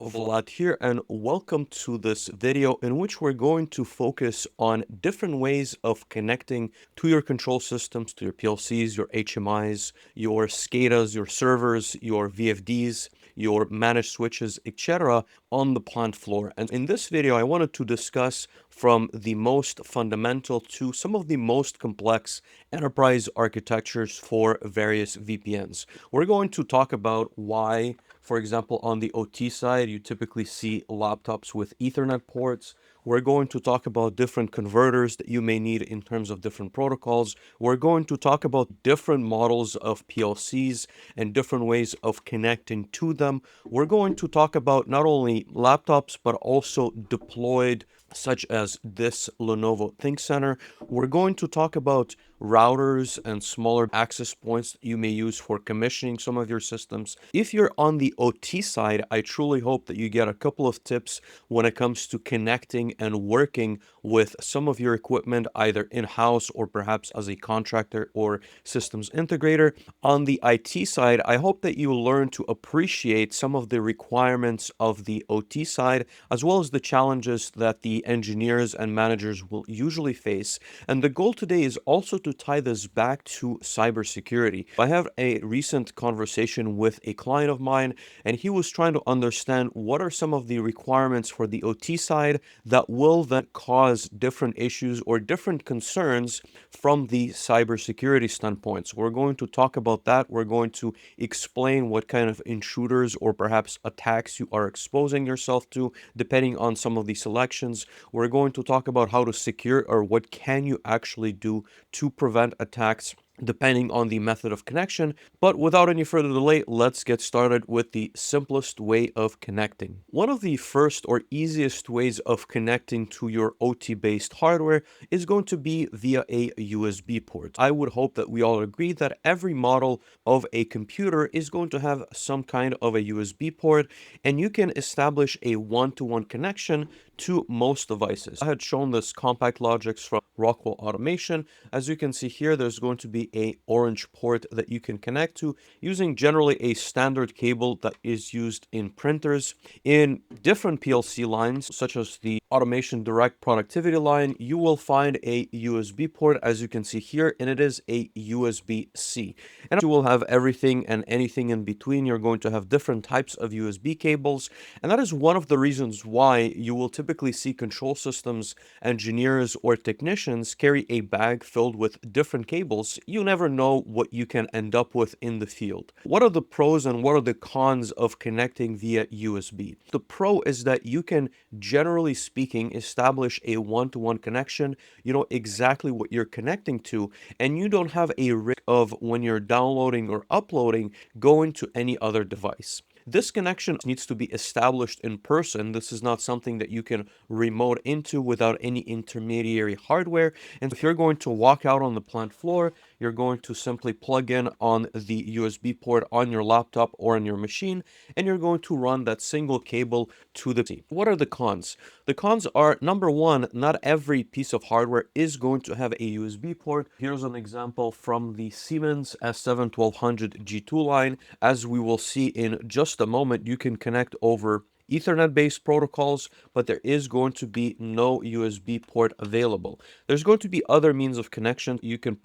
Vlad here, and welcome to this video in which we're going to focus on different ways of connecting to your control systems, to your PLCs, your HMIs, your SCADAs, your servers, your VFDs, your managed switches, etc. on the plant floor. And in this video, I wanted to discuss from the most fundamental to some of the most complex enterprise architectures for various VPNs. We're going to talk about why, for example, on the OT side, you typically see laptops with Ethernet ports. We're going to talk about different converters that you may need in terms of different protocols. We're going to talk about different models of PLCs and different ways of connecting to them. We're going to talk about not only laptops, but also deployed, such as this Lenovo ThinkCentre. We're going to talk about routers and smaller access points that you may use for commissioning some of your systems. If you're on the OT side, I truly hope that you get a couple of tips when it comes to connecting and working with some of your equipment, either in-house or perhaps as a contractor or systems integrator. On the IT side, I hope that you learn to appreciate some of the requirements of the OT side, as well as the challenges that the engineers and managers will usually face. And the goal today is also to tie this back to cybersecurity. I have a recent conversation with a client of mine, and he was trying to understand what are some of the requirements for the OT side that will then cause different issues or different concerns from the cybersecurity standpoint. So we're going to talk about that. We're going to explain what kind of intruders or perhaps attacks you are exposing yourself to, depending on some of the selections. We're going to talk about how to secure, or what can you actually do to prevent attacks depending on the method of connection. But without any further delay, let's get started with the simplest way of connecting. One of the first or easiest ways of connecting to your OT-based hardware is going to be via a USB port. I would hope that we all agree that every model of a computer is going to have some kind of a USB port, and you can establish a one-to-one connection to most devices. I had shown this compact logics from Rockwell Automation. As you can see here, there's going to be a orange port that you can connect to using generally a standard cable that is used in printers. In different PLC lines, such as the Automation Direct Productivity line, you will find a USB port, as you can see here, and it is a USB-C. And you will have everything and anything in between. You're going to have different types of USB cables, and that is one of the reasons why you will typically see control systems engineers or technicians carry a bag filled with different cables. You never know what you can end up with in the field. What are the pros and what are the cons of connecting via USB? The pro is that you can, generally speaking, establish a one-to-one connection. You know exactly what you're connecting to, and you don't have a risk of, when you're downloading or uploading, going to any other device. This connection needs to be established in person. This is not something that you can remote into without any intermediary hardware. And if you're going to walk out on the plant floor, you're going to simply plug in on the USB port on your laptop or on your machine, and you're going to run that single cable to the PC. What are the cons? The cons are, number one, not every piece of hardware is going to have a USB port. Here's an example from the Siemens S7-1200 G2 line. As we will see in just a moment, you can connect over Ethernet-based protocols, but there is going to be no USB port available. There's going to be other means of connection. You can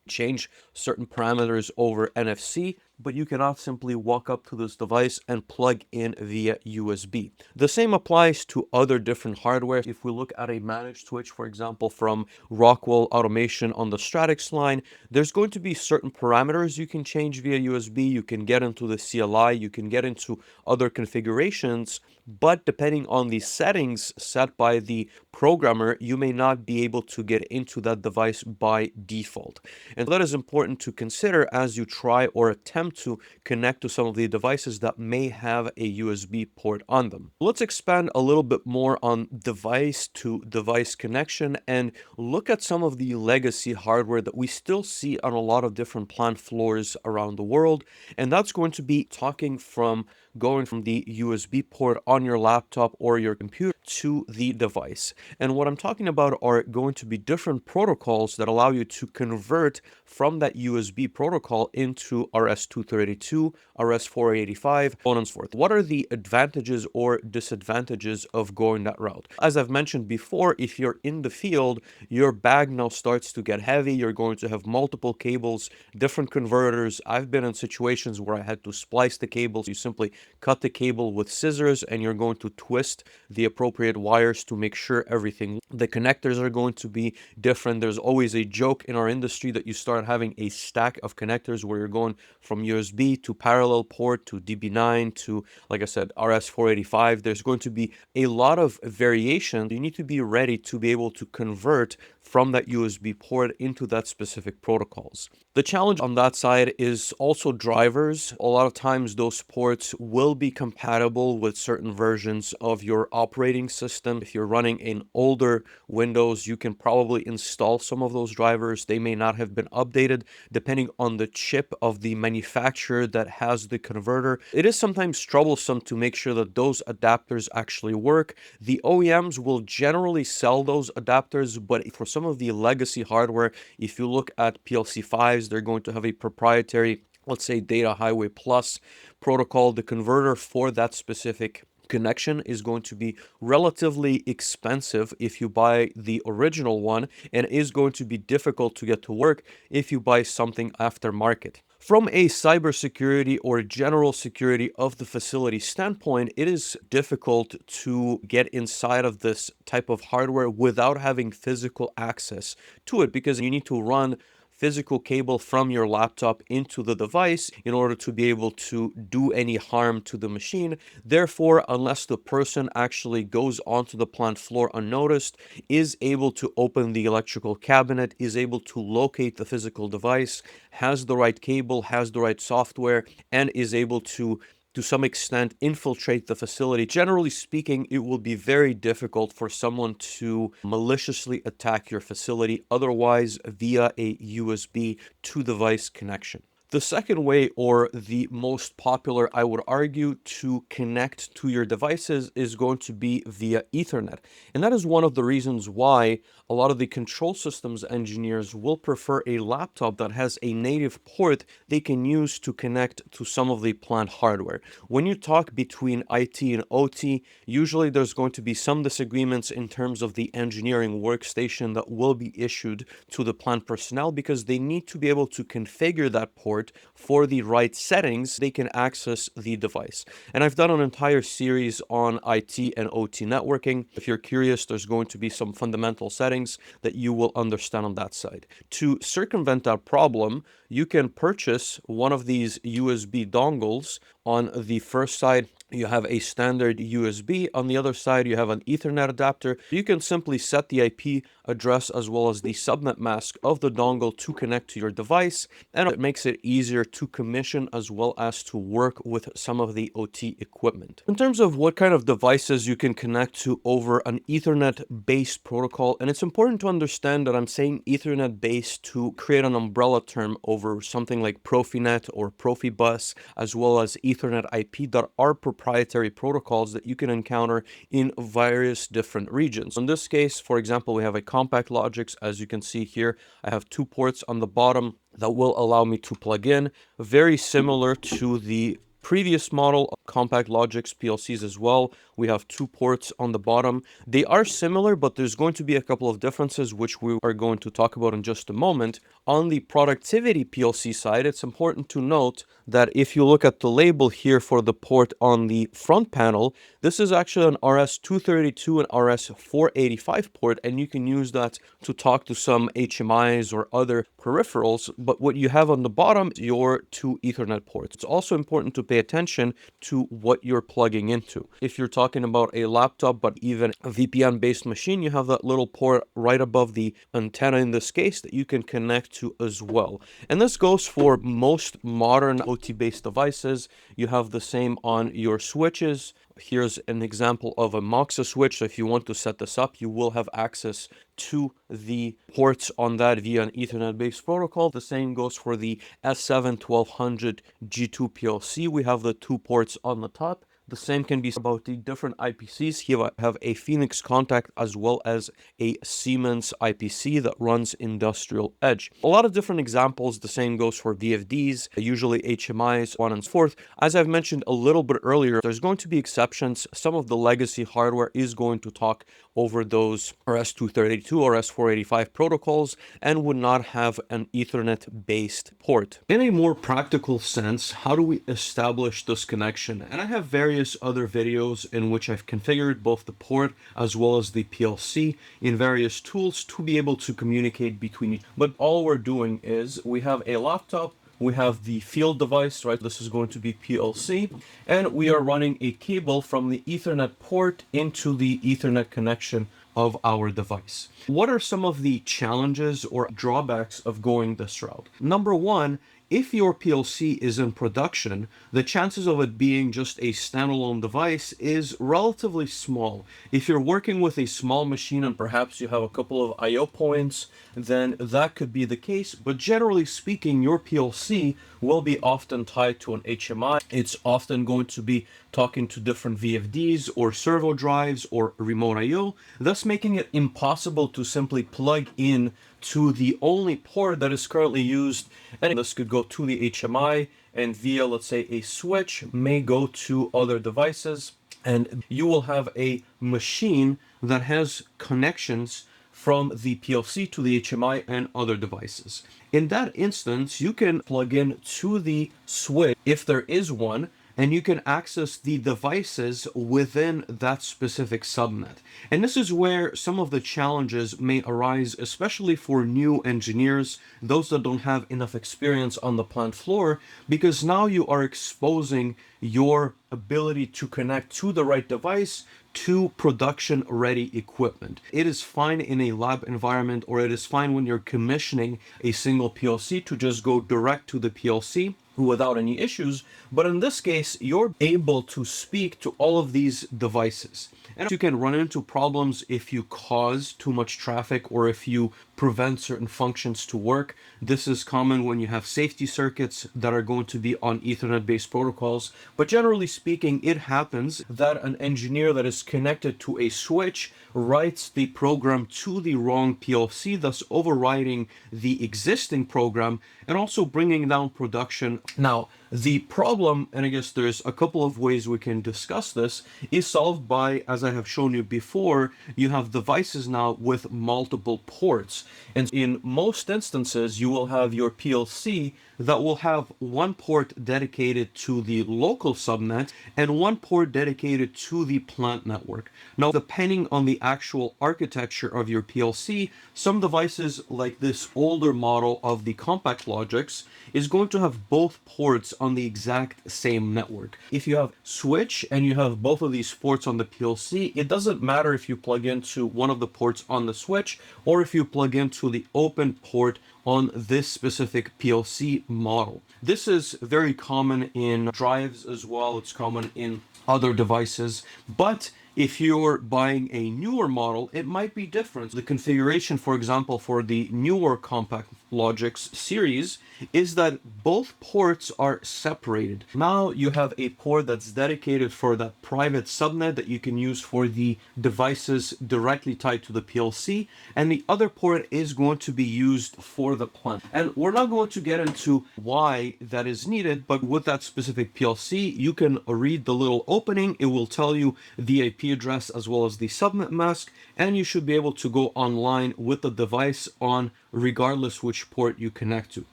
change certain parameters over NFC, but you cannot simply walk up to this device and plug in via USB. The same applies to other different hardware. If we look at a managed switch, for example, from Rockwell Automation on the Stratix line, there's going to be certain parameters you can change via USB. You can get into the CLI, you can get into other configurations, but depending on the settings set by the programmer, you may not be able to get into that device by default. And that is important to consider as you try or attempt to connect to some of the devices that may have a USB port on them. Let's expand a little bit more on device to device connection and look at some of the legacy hardware that we still see on a lot of different plant floors around the world. And that's going to be talking from going from the USB port on your laptop or your computer to the device. And what I'm talking about are going to be different protocols that allow you to convert from that USB protocol into RS-232, RS-485, so on and so forth. What are the advantages or disadvantages of going that route? As I've mentioned before, if you're in the field, your bag now starts to get heavy. You're going to have multiple cables, different converters. I've been in situations where I had to splice the cables. You simply cut the cable with scissors and you're going to twist the appropriate wires to make sure everything. The connectors are going to be different. There's always a joke in our industry that you start having a stack of connectors where you're going from USB to parallel port to DB9 to, like I said, RS-485. There's going to be a lot of variation. You need to be ready to be able to convert from that USB port into that specific protocols. The challenge on that side is also drivers. A lot of times those ports will be compatible with certain versions of your operating system. If you're running in older Windows, you can probably install some of those drivers. They may not have been updated depending on the chip of the manufacturer that has the converter. It is sometimes troublesome to make sure that those adapters actually work. The OEMs will generally sell those adapters, but for some of the legacy hardware, if you look at PLC 5s, they're going to have a proprietary, let's say, Data Highway Plus protocol. The converter for that specific connection is going to be relatively expensive if you buy the original one, and is going to be difficult to get to work if you buy something aftermarket. From a cybersecurity or general security of the facility standpoint, it is difficult to get inside of this type of hardware without having physical access to it, because you need to run physical cable from your laptop into the device in order to be able to do any harm to the machine. Therefore, unless the person actually goes onto the plant floor unnoticed, is able to open the electrical cabinet, is able to locate the physical device, has the right cable, has the right software, and is able to some extent infiltrate the facility. Generally speaking, it will be very difficult for someone to maliciously attack your facility otherwise via a USB to device connection. The second way, or the most popular, I would argue, to connect to your devices is going to be via Ethernet. And that is one of the reasons why a lot of the control systems engineers will prefer a laptop that has a native port they can use to connect to some of the plant hardware. When you talk between IT and OT, usually there's going to be some disagreements in terms of the engineering workstation that will be issued to the plant personnel, because they need to be able to configure that port for the right settings they can access the device. And I've done an entire series on IT and OT networking. If you're curious, there's going to be some fundamental settings that you will understand on that side. To circumvent that problem, you can purchase one of these USB dongles. On the first side, you have a standard USB. On the other side, you have an Ethernet adapter. You can simply set the IP address as well as the subnet mask of the dongle to connect to your device, and it makes it easier to commission as well as to work with some of the OT equipment. In terms of what kind of devices you can connect to over an Ethernet-based protocol, and it's important to understand that I'm saying Ethernet-based to create an umbrella term over something like Profinet or Profibus, as well as Ethernet IP, that are proprietary protocols that you can encounter in various different regions. In this case, for example, we have a compact Logix. As you can see here, I have two ports on the bottom that will allow me to plug in, very similar to the previous model of compact Logix PLCs as well. We have two ports on the bottom. They are similar, but there's going to be a couple of differences, which we are going to talk about in just a moment. On the productivity PLC side, it's important to note that if you look at the label here for the port on the front panel, this is actually an RS-232 and RS-485 port, and you can use that to talk to some HMIs or other peripherals. But what you have on the bottom is your two Ethernet ports. It's also important to pay attention to what you're plugging into. If you're talking about a laptop, but even a VPN-based machine, you have that little port right above the antenna in this case that you can connect to as well. And this goes for most modern OT-based devices. You have the same on your switches, Here's an example of a Moxa switch. So if you want to set this up, you will have access to the ports on that via an Ethernet-based protocol. The same goes for the S7-1200 G2 PLC. We have the 2 ports on the top. The same can be said about the different IPCs. Here I have a Phoenix Contact as well as a Siemens IPC that runs Industrial Edge. A lot of different examples. The same goes for VFDs, usually HMIs, on and so forth. As I've mentioned a little bit earlier, there's going to be exceptions. Some of the legacy hardware is going to talk over those RS-232 or S485 protocols and would not have an Ethernet-based port. In a more practical sense, how do we establish this connection? And I have various other videos in which I've configured both the port as well as the PLC in various tools to be able to communicate between each. But all we're doing is we have a laptop, we have the field device, right? This is going to be PLC, and we are running a cable from the Ethernet port into the Ethernet connection of our device. What are some of the challenges or drawbacks of going this route? Number one, if your PLC is in production, the chances of it being just a standalone device is relatively small. If you're working with a small machine and perhaps you have a couple of I/O points, then that could be the case. But generally speaking, your PLC will be often tied to an HMI. It's often going to be talking to different VFDs or servo drives or remote I/O, thus making it impossible to simply plug in to the only port that is currently used. And this could go to the HMI and via, let's say, a switch may go to other devices. And you will have a machine that has connections from the PLC to the HMI and other devices. In that instance, you can plug in to the switch if there is one, and you can access the devices within that specific subnet. And this is where some of the challenges may arise, especially for new engineers, those that don't have enough experience on the plant floor, because now you are exposing your ability to connect to the right device to production ready equipment. It is fine in a lab environment, or it is fine when you're commissioning a single PLC to just go direct to the PLC without any issues. But in this case, you're able to speak to all of these devices. And you can run into problems if you cause too much traffic or if you prevent certain functions to work. This is common when you have safety circuits that are going to be on Ethernet-based protocols. But generally speaking, it happens that an engineer that is connected to a switch writes the program to the wrong PLC, thus overriding the existing program and also bringing down production. Now, the problem, and I guess there's a couple of ways we can discuss this, is solved by, as I have shown you before, you have devices now with multiple ports. And in most instances, you will have your PLC that will have one port dedicated to the local subnet and one port dedicated to the plant network. Now, depending on the actual architecture of your PLC, some devices like this older model of the compact logics is going to have both ports on the exact same network. If you have switch and you have both of these ports on the PLC, it doesn't matter if you plug into one of the ports on the switch or if you plug into the open port on this specific PLC model. This is very common in drives as well. It's common in other devices, but if you're buying a newer model, it might be different. The configuration, for example, for the newer compact logics series is that both ports are separated. Now you have a port that's dedicated for that private subnet that you can use for the devices directly tied to the PLC, and the other port is going to be used for the plant. And we're not going to get into why that is needed, but with that specific PLC, you can read the little opening. It will tell you the IP address as well as the subnet mask, and you should be able to go online with the device on regardless which port you connect to.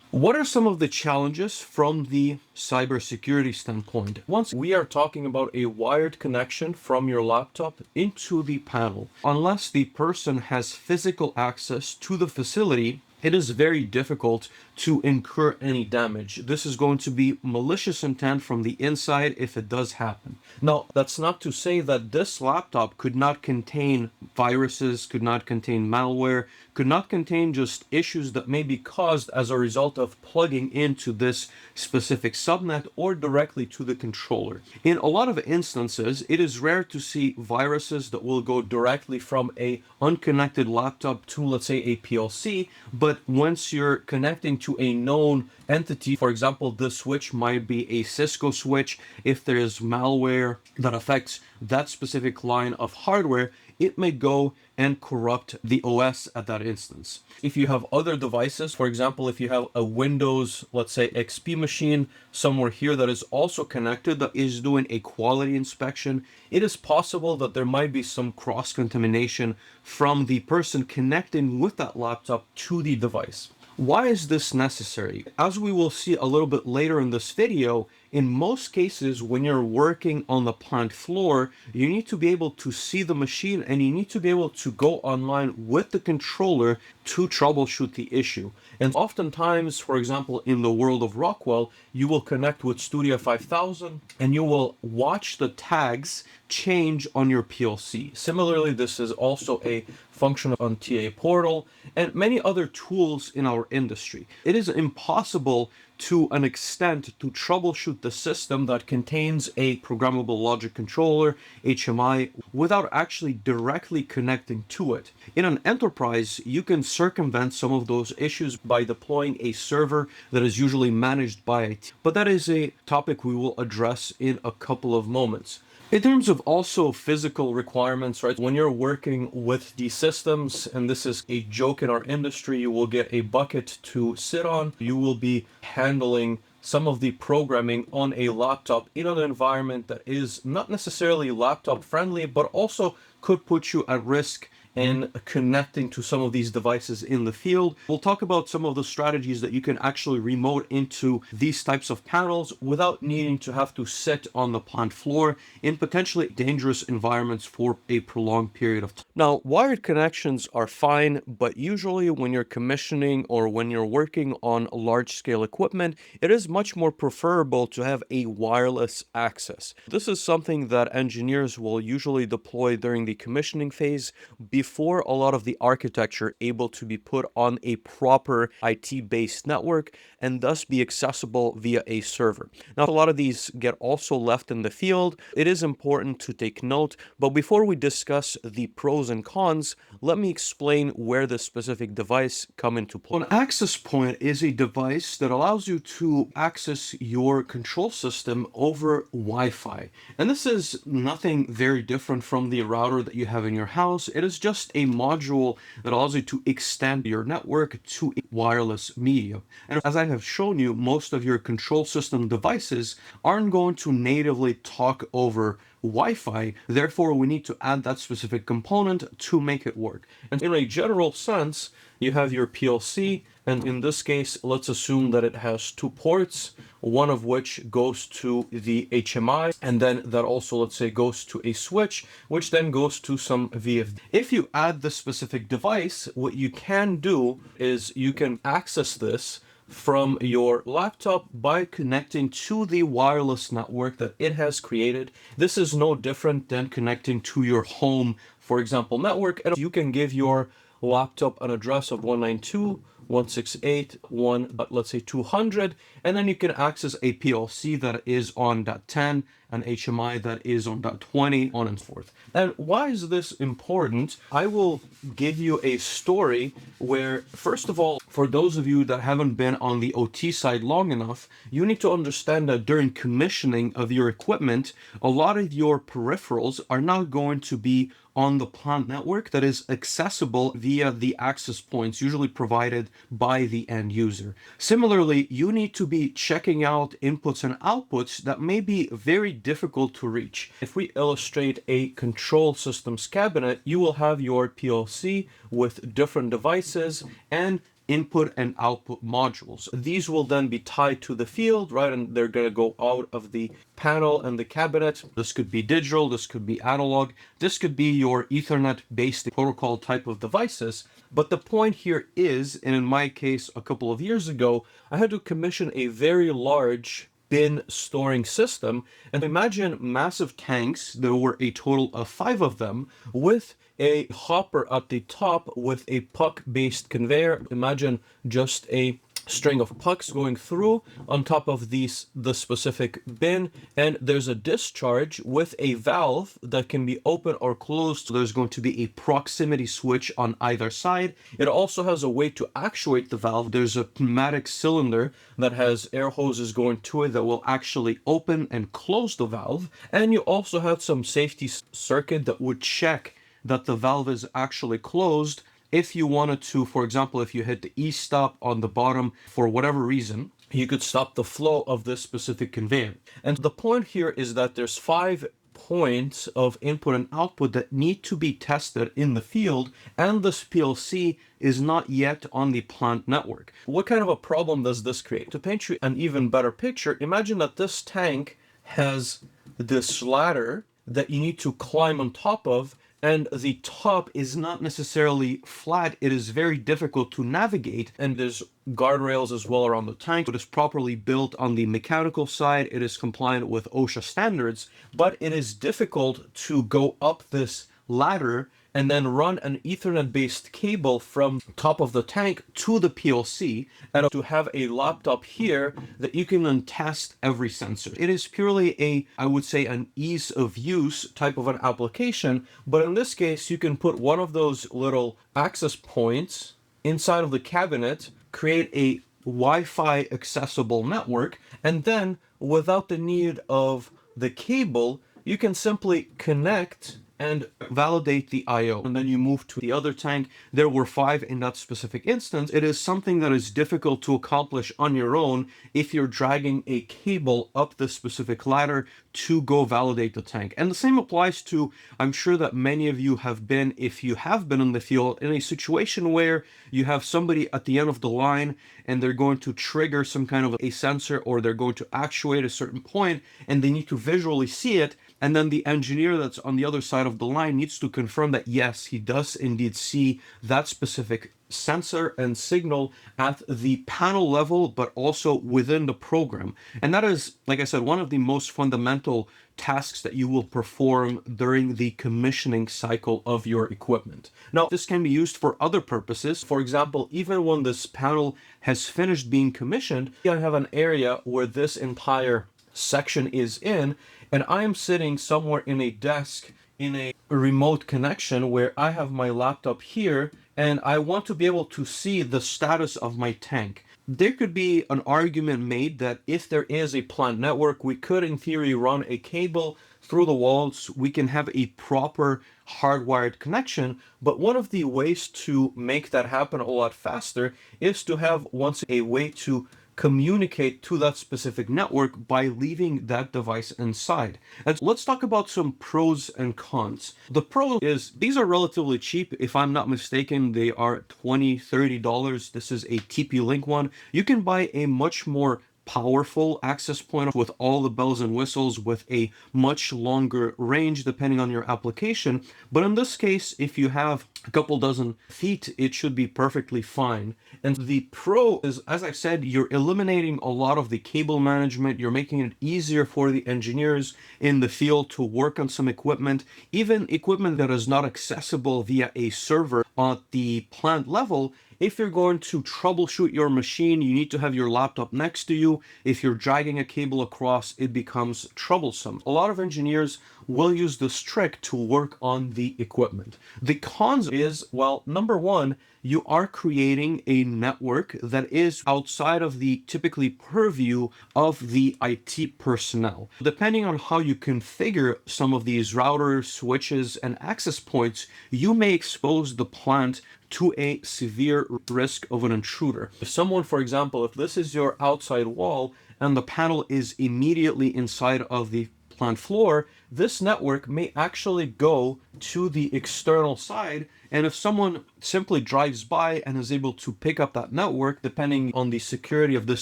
What are some of the challenges from the cybersecurity standpoint? Once we are talking about a wired connection from your laptop into the panel, unless the person has physical access to the facility, it is very difficult to incur any damage. This is going to be malicious intent from the inside if it does happen. Now, that's not to say that this laptop could not contain viruses, could not contain malware, could not contain just issues that may be caused as a result of plugging into this specific subnet or directly to the controller. In a lot of instances, it is rare to see viruses that will go directly from a unconnected laptop to, let's say, a PLC, but once you're connecting to a known entity, for example, this switch might be a Cisco switch. If there is malware that affects that specific line of hardware, it may go and corrupt the OS at that instance. If you have other devices, for example, if you have a Windows, let's say XP machine somewhere here that is also connected, that is doing a quality inspection, it is possible that there might be some cross-contamination from the person connecting with that laptop to the device. Why is this necessary? As we will see a little bit later in this video, in most cases, when you're working on the plant floor, you need to be able to see the machine and you need to be able to go online with the controller to troubleshoot the issue. And oftentimes, for example, in the world of Rockwell, you will connect with Studio 5000 and you will watch the tags change on your PLC. Similarly, this is also a function on TA Portal and many other tools in our industry. It is impossible to an extent to troubleshoot the system that contains a programmable logic controller, HMI, without actually directly connecting to it. In an enterprise, you can circumvent some of those issues by deploying a server that is usually managed by IT. But that is a topic we will address in a couple of moments. In terms of also physical requirements, right? When you're working with these systems, and this is a joke in our industry, you will get a bucket to sit on. You will be handling some of the programming on a laptop in an environment that is not necessarily laptop friendly, but also could put you at risk in connecting to some of these devices in the field. We'll talk about some of the strategies that you can actually remote into these types of panels without needing to have to sit on the plant floor in potentially dangerous environments for a prolonged period of time. Now, wired connections are fine, but usually when you're commissioning or when you're working on large-scale equipment, it is much more preferable to have a wireless access. This is something that engineers will usually deploy during the commissioning phase before a lot of the architecture able to be put on a proper IT-based network and thus be accessible via a server. Now, a lot of these get also left in the field. It is important to take note, but before we discuss the pros and cons, let me explain where this specific device come into play. An access point is a device that allows you to access your control system over Wi-Fi. And this is nothing very different from the router that you have in your house. It is just a module that allows you to extend your network to a wireless medium. And as I have shown you, most of your control system devices aren't going to natively talk over Wi-Fi. Therefore, we need to add that specific component to make it work. And in a general sense, you have your PLC, and in this case, let's assume that it has two ports, one of which goes to the HMI, and then that also, let's say, goes to a switch, which then goes to some VFD. If you add this specific device, what you can do is you can access this from your laptop by connecting to the wireless network that it has created. This is no different than connecting to your home, for example, network, and you can give your laptop an address of 192.168.1, let's say 200, and then you can access a PLC that is on .10, an HMI that is on .20, on and forth. And why is this important? I will give you a story where, first of all, for those of you that haven't been on the OT side long enough, you need to understand that during commissioning of your equipment, a lot of your peripherals are not going to be on the plant network that is accessible via the access points usually provided by the end user. Similarly, you need to be checking out inputs and outputs that may be very difficult to reach. If we illustrate a control systems cabinet, you will have your PLC with different devices and input and output modules. These will then be tied to the field, right? And they're going to go out of the panel and the cabinet. This could be digital, this could be analog, this could be your Ethernet-based protocol type of devices. But the point here is, and in my case, a couple of years ago, I had to commission a very large bin storing system. And imagine massive tanks. There were a total of 5 of them with a hopper at the top with a puck-based conveyor. Imagine just a string of pucks going through on top of the specific bin, and there's a discharge with a valve that can be open or closed. So there's going to be a proximity switch on either side. It also has a way to actuate the valve. There's a pneumatic cylinder that has air hoses going to it that will actually open and close the valve, and you also have some safety circuit that would check that the valve is actually closed. If you wanted to, for example, if you hit the e-stop on the bottom for whatever reason, you could stop the flow of this specific conveyor. And the point here is that there's 5 points of input and output that need to be tested in the field, and this PLC is not yet on the plant network. What kind of a problem does this create? To paint you an even better picture, imagine that this tank has this ladder that you need to climb on top of, and the top is not necessarily flat. It is very difficult to navigate, and there's guardrails as well around the tank. It is properly built on the mechanical side. It is compliant with OSHA standards, but it is difficult to go up this ladder and then run an Ethernet-based cable from top of the tank to the PLC, and to have a laptop here that you can then test every sensor. It is purely I would say, an ease of use type of an application, but in this case, you can put one of those little access points inside of the cabinet, create a Wi-Fi accessible network, and then without the need of the cable, you can simply connect and validate the I/O, and then you move to the other tank. There were 5 in that specific instance. It is something that is difficult to accomplish on your own if you're dragging a cable up the specific ladder to go validate the tank. And the same applies to, I'm sure that many of you have been, if you have been in the field, in a situation where you have somebody at the end of the line and they're going to trigger some kind of a sensor, or they're going to actuate a certain point, and they need to visually see it. And then the engineer that's on the other side of the line needs to confirm that, yes, he does indeed see that specific sensor and signal at the panel level, but also within the program. And that is, like I said, one of the most fundamental tasks that you will perform during the commissioning cycle of your equipment. Now, this can be used for other purposes. For example, even when this panel has finished being commissioned, I have an area where this entire section is in, and I am sitting somewhere in a desk in a remote connection where I have my laptop here, and I want to be able to see the status of my tank. There could be an argument made that if there is a plant network, we could in theory run a cable through the walls. We can have a proper hardwired connection, but one of the ways to make that happen a lot faster is to have once a way to communicate to that specific network by leaving that device inside. And let's talk about some pros and cons. The pro is these are relatively cheap. If I'm not mistaken, they are $20-$30. This is a TP-Link one. You can buy a much more powerful access point with all the bells and whistles with a much longer range depending on your application. But in this case, if you have a couple dozen feet, it should be perfectly fine. And the pro is, as I said, you're eliminating a lot of the cable management. You're making it easier for the engineers in the field to work on some equipment, even equipment that is not accessible via a server at the plant level. If you're going to troubleshoot your machine, you need to have your laptop next to you. If you're dragging a cable across, it becomes troublesome. A lot of engineers will use this trick to work on the equipment. The cons is, well, number one, you are creating a network that is outside of the typically purview of the IT personnel. Depending on how you configure some of these routers, switches, and access points, you may expose the plant to a severe risk of an intruder. If someone, for example, if this is your outside wall and the panel is immediately inside of the plant floor, this network may actually go to the external side, and if someone simply drives by and is able to pick up that network, depending on the security of this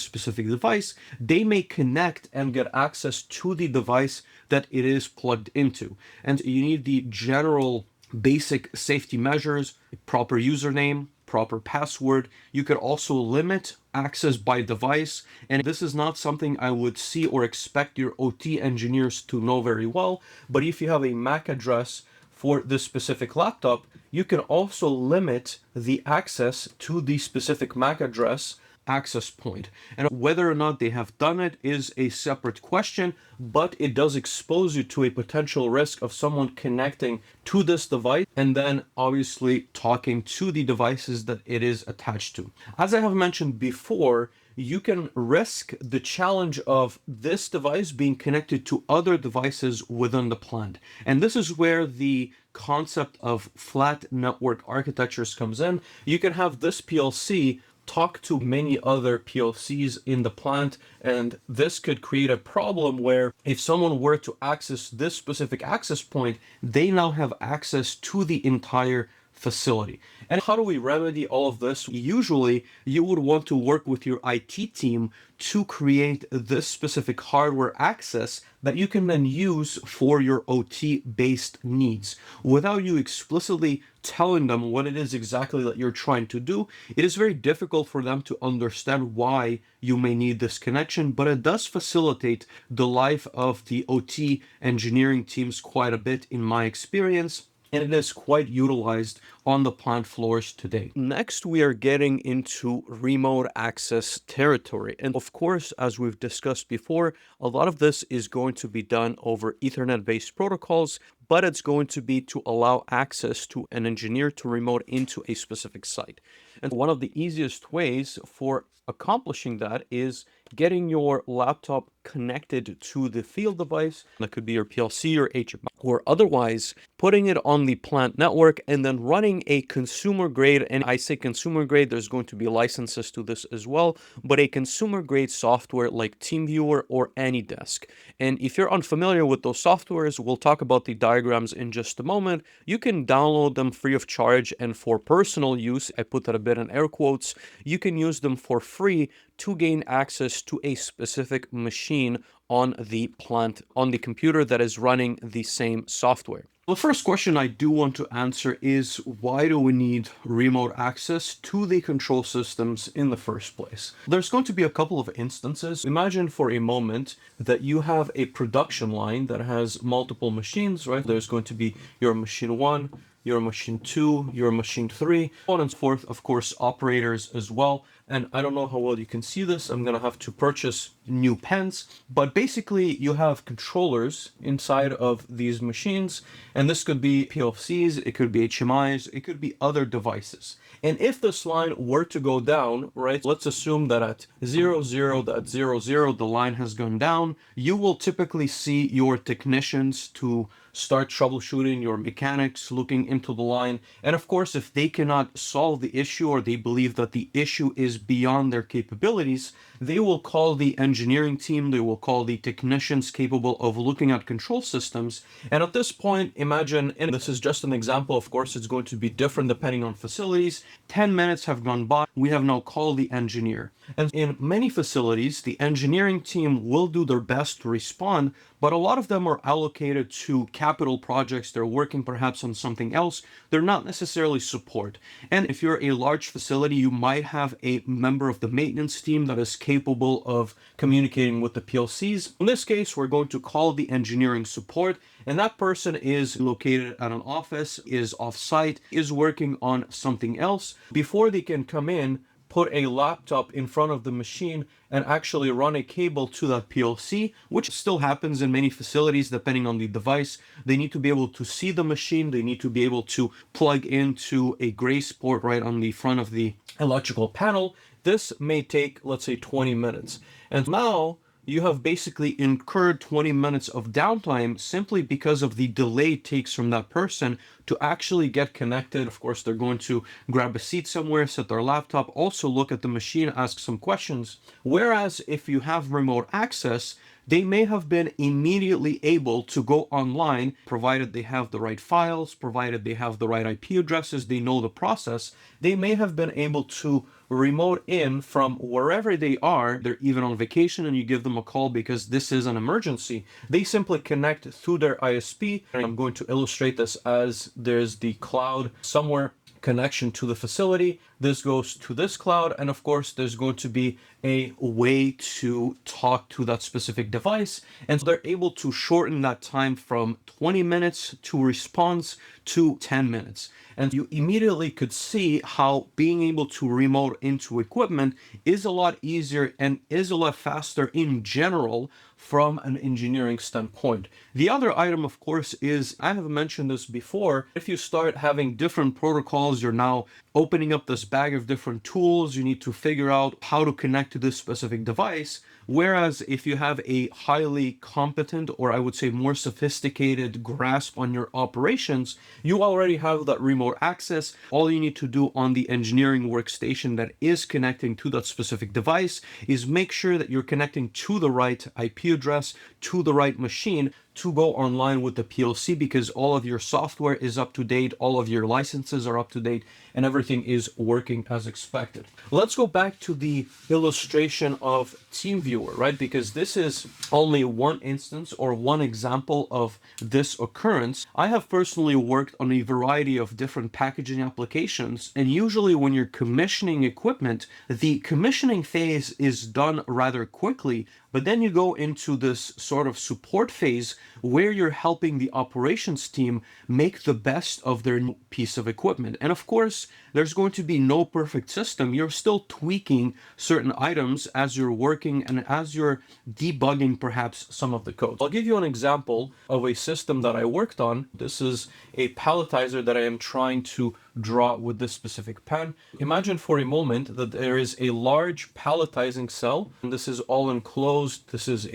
specific device, they may connect and get access to the device that it is plugged into. And you need the general basic safety measures: proper username, proper password. You could also limit access by device. And this is not something I would see or expect your OT engineers to know very well. But if you have a MAC address for this specific laptop, you can also limit the access to the specific MAC address access point. And whether or not they have done it is a separate question, but it does expose you to a potential risk of someone connecting to this device and then obviously talking to the devices that it is attached to. As I have mentioned before, you can risk the challenge of this device being connected to other devices within the plant. And this is where the concept of flat network architectures comes in. You can have this PLC talk to many other PLCs in the plant, and this could create a problem where if someone were to access this specific access point, they now have access to the entire facility. And how do we remedy all of this? Usually, you would want to work with your IT team to create this specific hardware access that you can then use for your OT-based needs. Without you explicitly telling them what it is exactly that you're trying to do, it is very difficult for them to understand why you may need this connection, but it does facilitate the life of the OT engineering teams quite a bit in my experience. And it is quite utilized on the plant floors today. Next, we are getting into remote access territory. And of course, as we've discussed before, a lot of this is going to be done over Ethernet-based protocols, but it's going to be to allow access to an engineer to remote into a specific site. And one of the easiest ways for accomplishing that is getting your laptop connected to the field device. That could be your PLC or HMI, or otherwise putting it on the plant network and then running a consumer grade. And I say consumer grade, there's going to be licenses to this as well, but a consumer grade software like TeamViewer or AnyDesk. And if you're unfamiliar with those softwares, we'll talk about the diagrams in just a moment. You can download them free of charge, and for personal use, I put that a bit in air quotes, you can use them for free to gain access to a specific machine on the plant, on the computer that is running the same software. The first question I do want to answer is, why do we need remote access to the control systems in the first place? There's going to be a couple of instances. Imagine for a moment that you have a production line that has multiple machines, right? There's going to be your machine 1, your machine 2, your machine 3, so on and so forth, of course, operators as well. And I don't know how well you can see this. I'm going to have to purchase new pens. But basically, you have controllers inside of these machines. And this could be PLCs, it could be HMIs, it could be other devices. And if this line were to go down, right, let's assume that at 00.00, the line has gone down, you will typically see your technicians to start troubleshooting, your mechanics looking into the line. And of course, if they cannot solve the issue or they believe that the issue is beyond their capabilities, they will call the engineering team, they will call the technicians capable of looking at control systems. And at this point, imagine, and this is just an example, of course, it's going to be different depending on facilities. 10 minutes have gone by, we have now called the engineer. And in many facilities, the engineering team will do their best to respond, but a lot of them are allocated to capital projects. They're working perhaps on something else. They're not necessarily support. And if you're a large facility, you might have a member of the maintenance team that is capable of communicating with the PLCs. In this case, we're going to call the engineering support, and that person is located at an office, is off-site, is working on something else. Before they can come in, put a laptop in front of the machine and actually run a cable to that PLC, which still happens in many facilities depending on the device. They need to be able to see the machine. They need to be able to plug into a grace port right on the front of the electrical panel. This may take, let's say, 20 minutes. And now you have basically incurred 20 minutes of downtime simply because of the delay it takes from that person to actually get connected. Of course, they're going to grab a seat somewhere, set their laptop, also look at the machine, ask some questions. Whereas if you have remote access, they may have been immediately able to go online, provided they have the right files, provided they have the right IP addresses, they know the process. They may have been able to remote in from wherever they are. They're even on vacation and you give them a call because this is an emergency. They simply connect through their ISP. And I'm going to illustrate this as there's the cloud somewhere connection to the facility. this goes to this cloud, and of course there's going to be a way to talk to that specific device, and so they're able to shorten that time from 20 minutes to response to 10 minutes. And you immediately could see how being able to remote into equipment is a lot easier and is a lot faster in general from an engineering standpoint. The other item, of course, is, I have mentioned this before, if you start having different protocols, you're now opening up this bag of different tools, you need to figure out how to connect to this specific device. Whereas if you have a highly competent, or I would say more sophisticated grasp on your operations, you already have that remote access. All you need to do on the engineering workstation that is connecting to that specific device is make sure that you're connecting to the right IP address, to the right machine, to go online with the PLC, because all of your software is up to date, all of your licenses are up to date, and everything is working as expected. Let's go back to the illustration of TeamViewer, right? Because this is only one instance or one example of this occurrence. I have personally worked on a variety of different packaging applications, and usually when you're commissioning equipment, the commissioning phase is done rather quickly, but then you go into this sort of support phase where you're helping the operations team make the best of their new piece of equipment. And of course, there's going to be no perfect system. You're still tweaking certain items as you're working and as you're debugging perhaps some of the code. I'll give you an example of a system that I worked on. This is a palletizer that I am trying to draw with this specific pen. Imagine for a moment that there is a large palletizing cell, and this is all enclosed. This is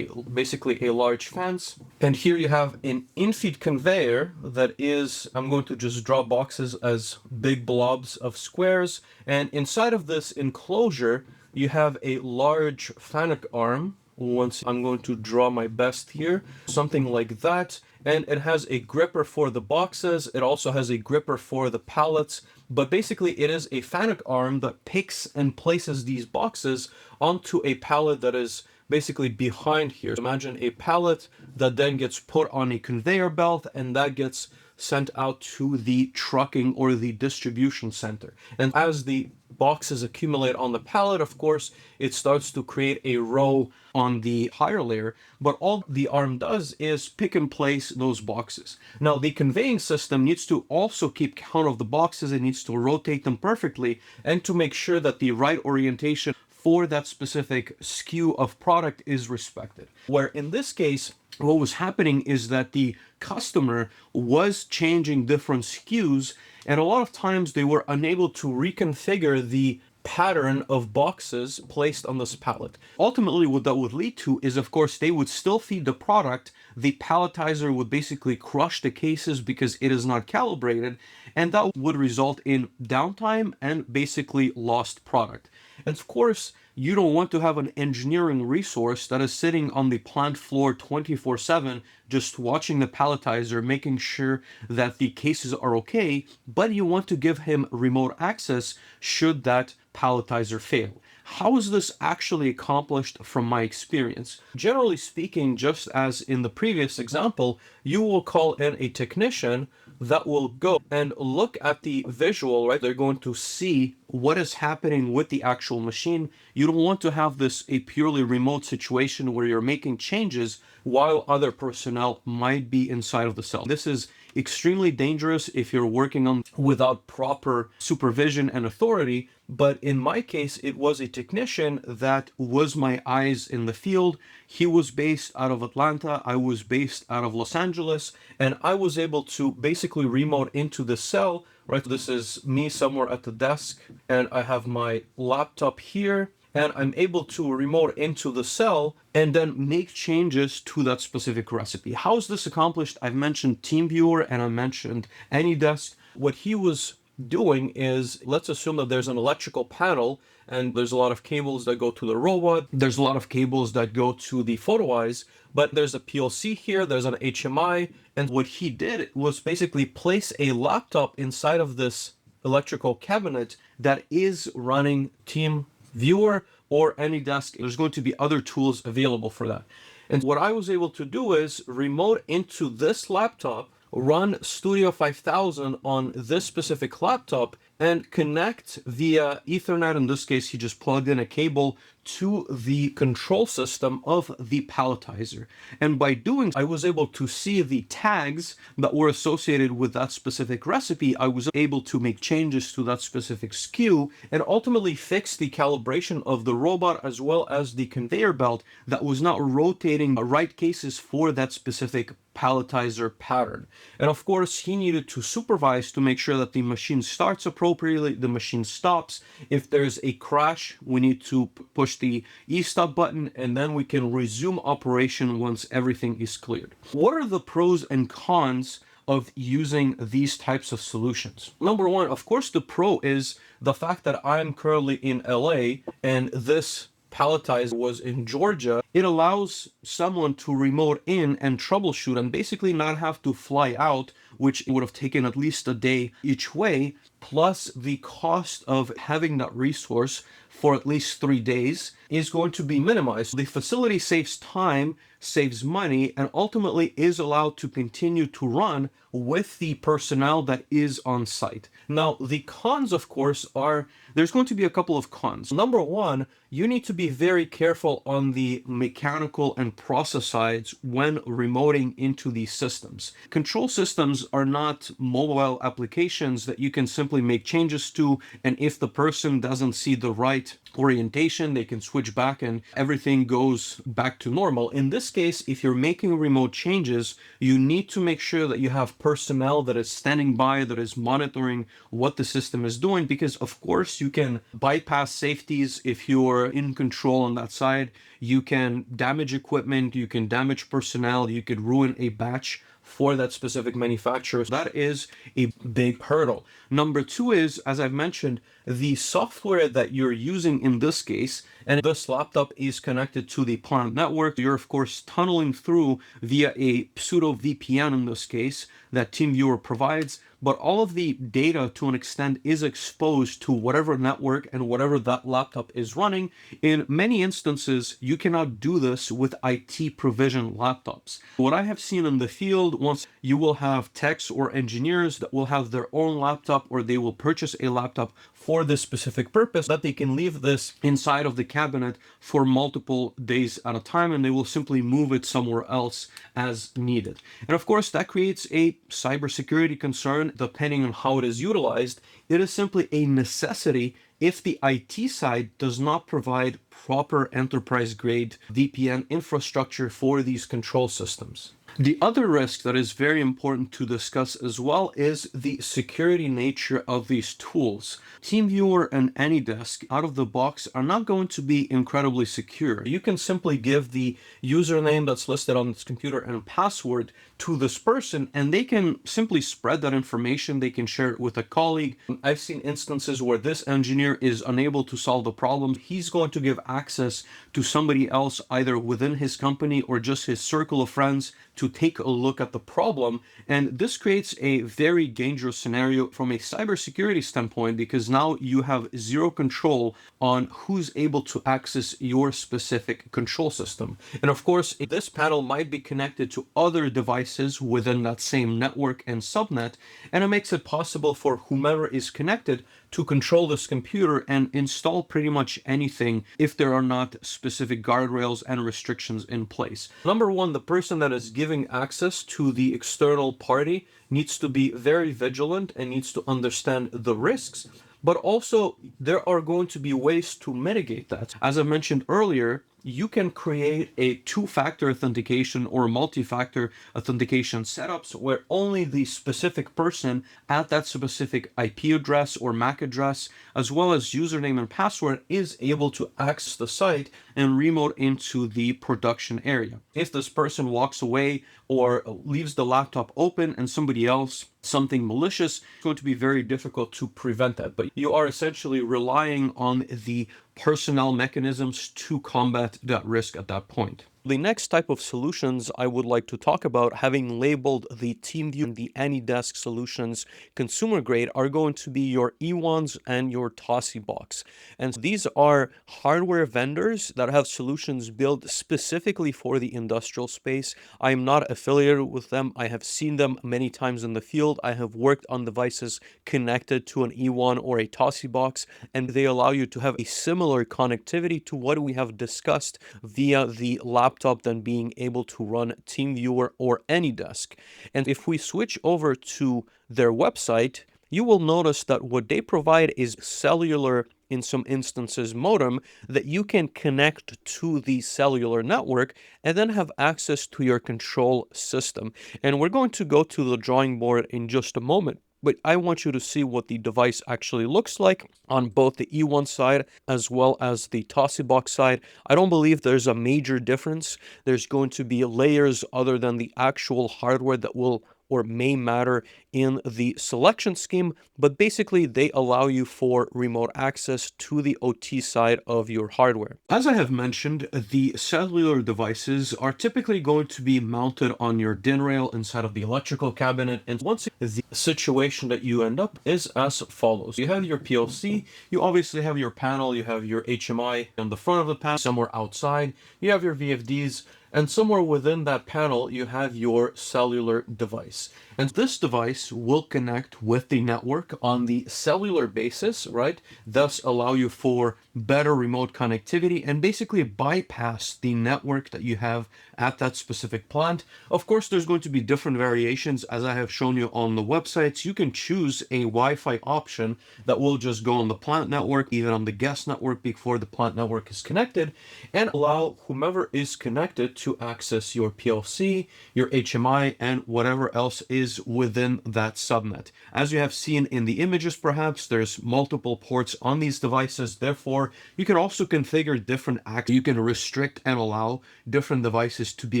basically a large fence. And here you have an in-feed conveyor that is, I'm going to just draw boxes as big blobs of squares. And inside of this enclosure, you have a large FANUC arm. Once I'm going to draw my best here, something like that. And it has a gripper for the boxes. It also has a gripper for the pallets. But basically it is a FANUC arm that picks and places these boxes onto a pallet that is basically behind here. Imagine a pallet that then gets put on a conveyor belt, and that gets sent out to the trucking or the distribution center. And as the boxes accumulate on the pallet, of course, it starts to create a row on the higher layer, but all the arm does is pick and place those boxes. Now, the conveying system needs to also keep count of the boxes. It needs to rotate them perfectly and to make sure that the right orientation for that specific SKU of product is respected. Where in this case, what was happening is that the customer was changing different SKUs, and a lot of times they were unable to reconfigure the pattern of boxes placed on this pallet. Ultimately, what that would lead to is, of course, they would still feed the product. The palletizer would basically crush the cases because it is not calibrated, and that would result in downtime and basically lost product. And of course, you don't want to have an engineering resource that is sitting on the plant floor 24/7, just watching the palletizer, making sure that the cases are okay, but you want to give him remote access should that palletizer fail. How is this actually accomplished from my experience? Generally speaking, just as in the previous example, you will call in a technician that will go and look at the visual, right? They're going to see what is happening with the actual machine. You don't want to have this a purely remote situation where you're making changes while other personnel might be inside of the cell. This is extremely dangerous if you're working on without proper supervision and authority. But in my case, it was a technician that was my eyes in the field. He was based out of Atlanta. I was based out of Los Angeles, and I was able to basically remote into the cell, right? This is me somewhere at the desk, and I have my laptop here, and I'm able to remote into the cell and then make changes to that specific recipe. How is this accomplished? I've mentioned TeamViewer and I mentioned AnyDesk. What he was doing is, let's assume that there's an electrical panel and there's a lot of cables that go to the robot. There's a lot of cables that go to the photo eyes, but there's a PLC here, there's an HMI. And what he did was basically place a laptop inside of this electrical cabinet that is running TeamViewer or AnyDesk. There's going to be other tools available for that. And what I was able to do is remote into this laptop, run Studio 5000 on this specific laptop, and connect via Ethernet. In this case, he just plugged in a cable to the control system of the Palletizer. And by doing so, I was able to see the tags that were associated with that specific recipe. I was able to make changes to that specific SKU and ultimately fix the calibration of the robot as well as the conveyor belt that was not rotating the right cases for that specific Palletizer pattern. And of course, he needed to supervise to make sure that the machine starts appropriately, the machine stops. If there's a crash, we need to push the e-stop button, and then we can resume operation once everything is cleared. What are the pros and cons of using these types of solutions? Number one, of course, the pro is the fact that I'm currently in LA and this Palletizer was in Georgia. It allows someone to remote in and troubleshoot and basically not have to fly out, which would have taken at least a day each way, plus the cost of having that resource for at least 3 days is going to be minimized. The facility saves time, saves money, and ultimately is allowed to continue to run with the personnel that is on site. Now, the cons, of course, are there's going to be a couple of cons. Number one, you need to be very careful on the mechanical and process sides when remoting into these systems. Control systems are not mobile applications that you can simply make changes to, and if the person doesn't see the right orientation, they can switch back and everything goes back to normal. In this case, if you're making remote changes, you need to make sure that you have personnel that is standing by, that is monitoring what the system is doing, because of course you can bypass safeties if you're in control on that side. You can damage equipment, you can damage personnel, you could ruin a batch for that specific manufacturer. That is a big hurdle. Number two is, as I've mentioned, the software that you're using in this case, and this laptop is connected to the plant network. You're of course tunneling through via a pseudo VPN in this case that TeamViewer provides, but all of the data to an extent is exposed to whatever network and whatever that laptop is running. In many instances, you cannot do this with IT provision laptops. What I have seen in the field, once you will have techs or engineers that will have their own laptop, or they will purchase a laptop for this specific purpose, that they can leave this inside of the cabinet for multiple days at a time, and they will simply move it somewhere else as needed. And of course, that creates a cybersecurity concern depending on how it is utilized. It is simply a necessity if the IT side does not provide proper enterprise-grade VPN infrastructure for these control systems. The other risk that is very important to discuss as well is the security nature of these tools. TeamViewer and AnyDesk out of the box are not going to be incredibly secure. You can simply give the username that's listed on this computer and password to this person, and they can simply spread that information. They can share it with a colleague. I've seen instances where this engineer is unable to solve the problem. He's going to give access to somebody else, either within his company or just his circle of friends, to take a look at the problem. And this creates a very dangerous scenario from a cybersecurity standpoint, because now you have zero control on who's able to access your specific control system. And of course, this panel might be connected to other devices within that same network and subnet, and it makes it possible for whomever is connected to control this computer and install pretty much anything if there are not specific guardrails and restrictions in place. Number one, the person that is giving access to the external party needs to be very vigilant and needs to understand the risks, but also there are going to be ways to mitigate that. As I mentioned earlier, you can create a two-factor authentication or multi-factor authentication setups where only the specific person at that specific IP address or MAC address, as well as username and password, is able to access the site and remote into the production area. If this person walks away or leaves the laptop open and somebody else, something malicious, it's going to be very difficult to prevent that. But you are essentially relying on the personnel mechanisms to combat that risk at that point. The next type of solutions I would like to talk about, having labeled the TeamViewer and the AnyDesk solutions consumer grade, are going to be your Ewons and your Tosibox. And these are hardware vendors that have solutions built specifically for the industrial space. I am not affiliated with them. I have seen them many times in the field. I have worked on devices connected to an Ewon or a Tosibox, and they allow you to have a similar connectivity to what we have discussed via the laptop than being able to run TeamViewer or AnyDesk. And if we switch over to their website, you will notice that what they provide is cellular, in some instances modem, that you can connect to the cellular network and then have access to your control system. And we're going to go to the drawing board in just a moment, but I want you to see what the device actually looks like on both the E1 side as well as the Tosibox side. I don't believe there's a major difference. There's going to be layers other than the actual hardware that will or may matter in the selection scheme, but basically they allow you for remote access to the OT side of your hardware. As I have mentioned, the cellular devices are typically going to be mounted on your DIN rail inside of the electrical cabinet, and once the situation that you end up is as follows. You have your PLC, you obviously have your panel, you have your HMI on the front of the panel, somewhere outside, you have your VFDs, and somewhere within that panel, you have your cellular device. And this device will connect with the network on the cellular basis, right? Thus allow you for better remote connectivity and basically bypass the network that you have at that specific plant. Of course, there's going to be different variations. As I have shown you on the websites, you can choose a Wi-Fi option that will just go on the plant network, even on the guest network before the plant network is connected, and allow whomever is connected to access your PLC, your HMI, and whatever else is within that subnet. As you have seen in the images, perhaps there's multiple ports on these devices. Therefore, you can also configure different access. You can restrict and allow different devices to be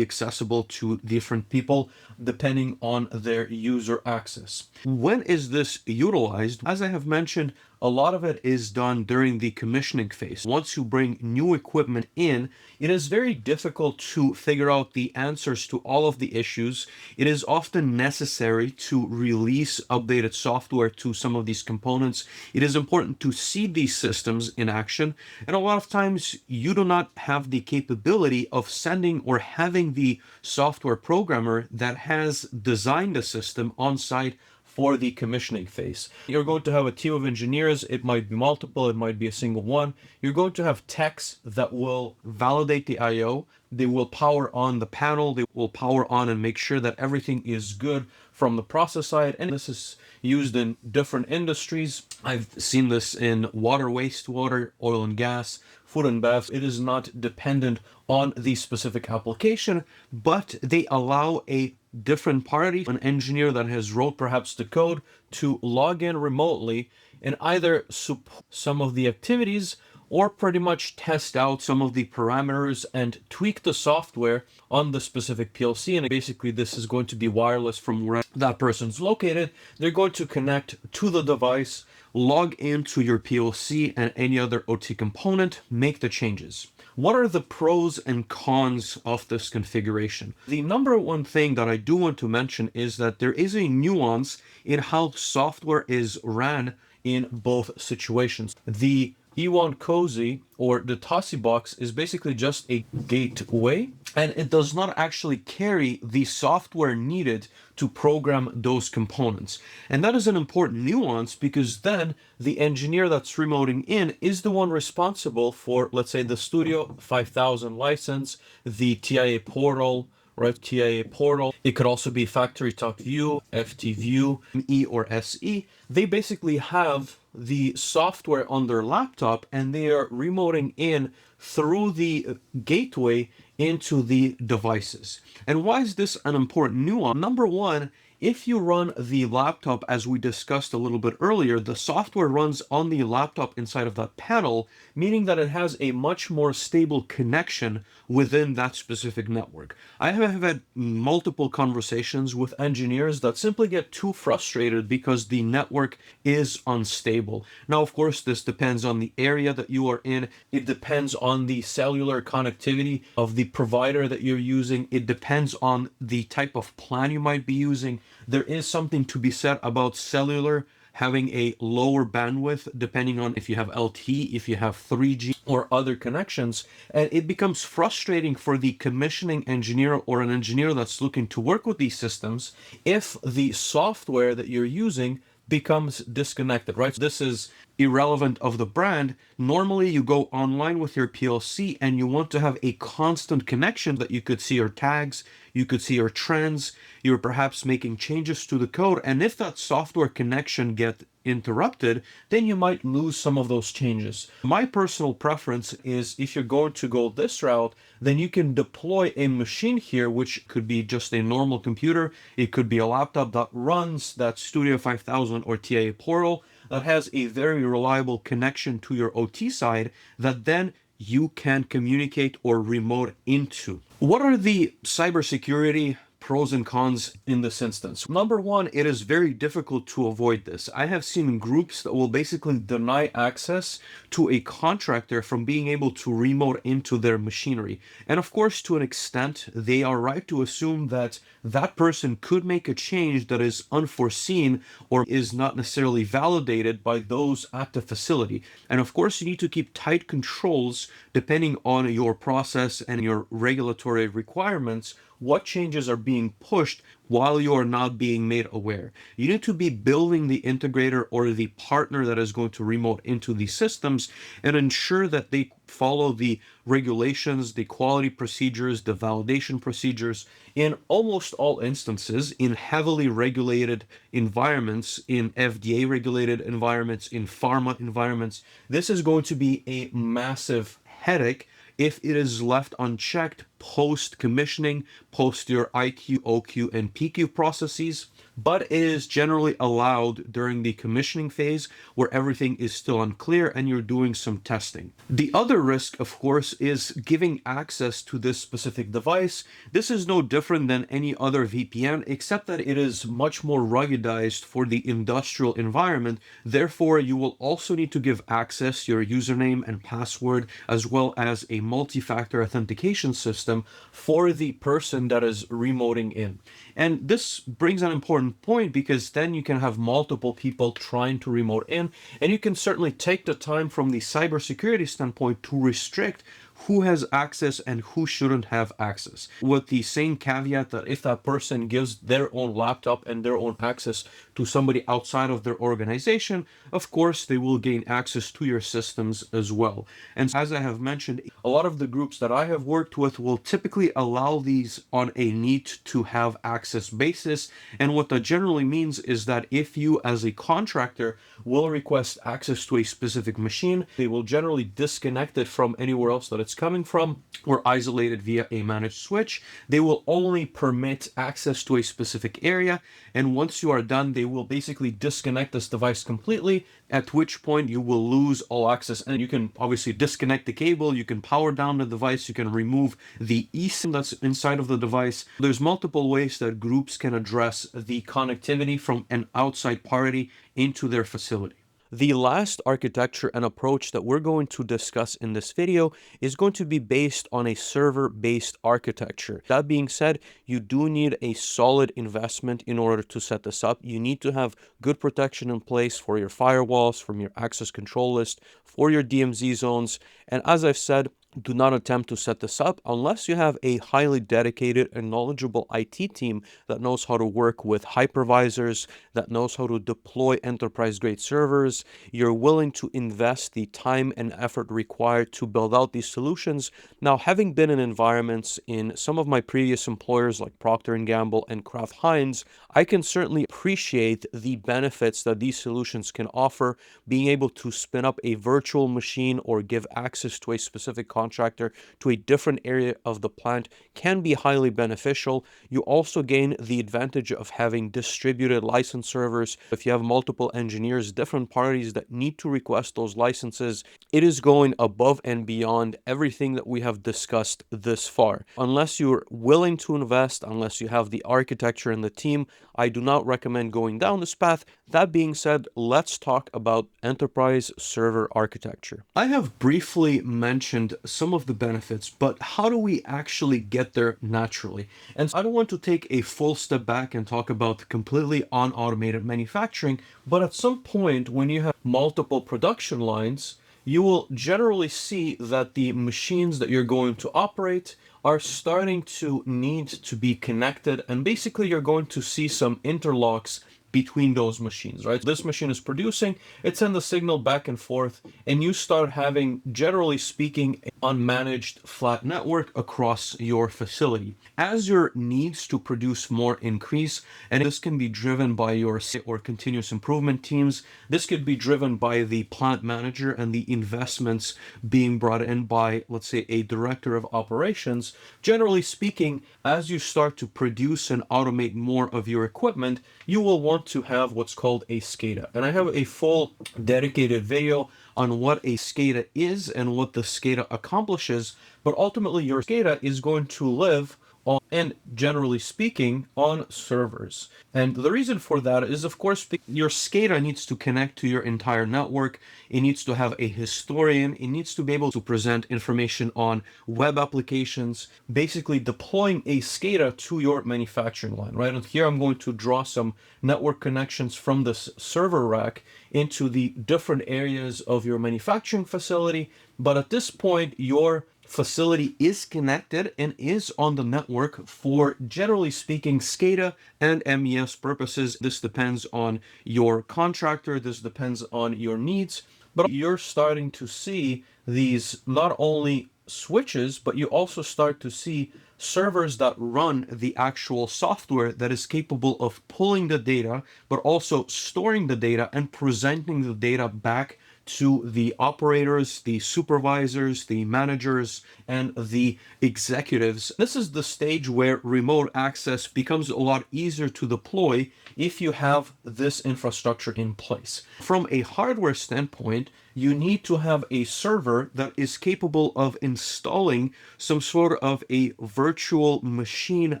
accessible to different people depending on their user access. When is this utilized? As I have mentioned, a lot of it is done during the commissioning phase. Once you bring new equipment in, it is very difficult to figure out the answers to all of the issues. It is often necessary to release updated software to some of these components. It is important to see these systems in action, and a lot of times you do not have the capability of sending or having the software programmer that has designed a system on site for the commissioning phase. You're going to have a team of engineers. It might be multiple, it might be a single one. You're going to have techs that will validate the IO. They will power on the panel. They will power on and make sure that everything is good from the process side. And this is used in different industries. I've seen this in water, wastewater, oil and gas, food and bev. It is not dependent on the specific application, but they allow a different party, an engineer that has wrote perhaps the code, to log in remotely and either support some of the activities or pretty much test out some of the parameters and tweak the software on the specific PLC. And basically this is going to be wireless from where that person's located. They're going to connect to the device, log into your PLC and any other OT component, make the changes. What are the pros and cons of this configuration? The number one thing that I do want to mention is that there is a nuance in how software is ran in both situations. The Ewon Cosy or the Tosibox is basically just a gateway, and it does not actually carry the software needed to program those components. And that is an important nuance, because then the engineer that's remoting in is the one responsible for, let's say, the Studio 5000 license, the TIA portal, right? TIA portal. It could also be Factory Talk View, FT View, E or SE. They basically have the software on their laptop and they are remoting in through the gateway into the devices. And why is this an important nuance? Number one, If you run the laptop, as we discussed a little bit earlier, the software runs on the laptop inside of that panel, meaning that it has a much more stable connection within that specific network. I have had multiple conversations with engineers that simply get too frustrated because the network is unstable. Now, of course, this depends on the area that you are in. It depends on the cellular connectivity of the provider that you're using. It depends on the type of plan you might be using. There is something to be said about cellular having a lower bandwidth depending on if you have LTE, if you have 3G or other connections, and it becomes frustrating for the commissioning engineer or an engineer that's looking to work with these systems if the software that you're using becomes disconnected, right? So this is irrelevant of the brand. Normally you go online with your PLC and you want to have a constant connection that you could see your tags, you could see your trends, you're perhaps making changes to the code. And if that software connection gets interrupted, then you might lose some of those changes. My personal preference is if you're going to go this route, then you can deploy a machine here, which could be just a normal computer. It could be a laptop that runs that Studio 5000 or TIA Portal that has a very reliable connection to your OT side that then you can communicate or remote into. What are the cybersecurity pros and cons in this instance? Number one, it is very difficult to avoid this. I have seen groups that will basically deny access to a contractor from being able to remote into their machinery. And of course, to an extent, they are right to assume that that person could make a change that is unforeseen or is not necessarily validated by those at the facility. And of course, you need to keep tight controls depending on your process and your regulatory requirements, what changes are being pushed while you are not being made aware. You need to be building the integrator or the partner that is going to remote into these systems and ensure that they follow the regulations, the quality procedures, the validation procedures. In almost all instances, in heavily regulated environments, in FDA regulated environments, in pharma environments, this is going to be a massive headache if it is left unchecked post commissioning, post your IQ, OQ, and PQ processes. But it is generally allowed during the commissioning phase where everything is still unclear and you're doing some testing. The other risk, of course, is giving access to this specific device. This is no different than any other VPN, except that it is much more ruggedized for the industrial environment. Therefore, you will also need to give access, your username and password, as well as a multi-factor authentication system for the person that is remoting in. And this brings an important point because then you can have multiple people trying to remote in, and you can certainly take the time from the cybersecurity standpoint to restrict who has access and who shouldn't have access. With the same caveat that if that person gives their own laptop and their own access to somebody outside of their organization, of course, they will gain access to your systems as well. And as I have mentioned, a lot of the groups that I have worked with will typically allow these on a need to have access basis. And what that generally means is that if you as a contractor will request access to a specific machine, they will generally disconnect it from anywhere else that it's coming from or isolate it via a managed switch. They will only permit access to a specific area. And once you are done, they will basically disconnect this device completely, at which point you will lose all access. And you can obviously disconnect the cable, you can power down the device, you can remove the eSIM that's inside of the device. There's multiple ways that groups can address the connectivity from an outside party into their facility. The last architecture and approach that we're going to discuss in this video is going to be based on a server-based architecture. That being said, you do need a solid investment in order to set this up. You need to have good protection in place for your firewalls, from your access control list, for your DMZ zones. And as I've said, do not attempt to set this up unless you have a highly dedicated and knowledgeable IT team that knows how to work with hypervisors, that knows how to deploy enterprise-grade servers. You're willing to invest the time and effort required to build out these solutions. Now, having been in environments in some of my previous employers like Procter & Gamble and Kraft Heinz, I can certainly appreciate the benefits that these solutions can offer, being able to spin up a virtual machine or give access to a specific contract contractor to a different area of the plant can be highly beneficial. You also gain the advantage of having distributed license servers. If you have multiple engineers, different parties that need to request those licenses, it is going above and beyond everything that we have discussed this far. Unless you're willing to invest, unless you have the architecture and the team, I do not recommend going down this path. That being said, let's talk about enterprise server architecture. I have briefly mentioned some of the benefits, but how do we actually get there naturally? And I don't want to take a full step back and talk about completely unautomated manufacturing, but at some point when you have multiple production lines, you will generally see that the machines that you're going to operate are starting to need to be connected, and basically you're going to see some interlocks between those machines, right? This machine is producing, it sends the signal back and forth, and you start having, generally speaking, an unmanaged flat network across your facility. As your needs to produce more increase, and this can be driven by your or continuous improvement teams, this could be driven by the plant manager and the investments being brought in by, let's say, a director of operations. Generally speaking, as you start to produce and automate more of your equipment, you will want to have what's called a SCADA. And I have a full dedicated video on what a SCADA is and what the SCADA accomplishes, but ultimately your SCADA is going to live on, and generally speaking, on servers. And the reason for that is, of course, your SCADA needs to connect to your entire network. It needs to have a historian. It needs to be able to present information on web applications, basically deploying a SCADA to your manufacturing line, right? And here I'm going to draw some network connections from this server rack into the different areas of your manufacturing facility. But at this point, your facility is connected and is on the network for, generally speaking, SCADA and MES purposes. This depends on your contractor, this depends on your needs, but you're starting to see these not only switches, but you also start to see servers that run the actual software that is capable of pulling the data, but also storing the data and presenting the data back to the operators, the supervisors, the managers, and the executives. This is the stage where remote access becomes a lot easier to deploy if you have this infrastructure in place. From a hardware standpoint, you need to have a server that is capable of installing some sort of a virtual machine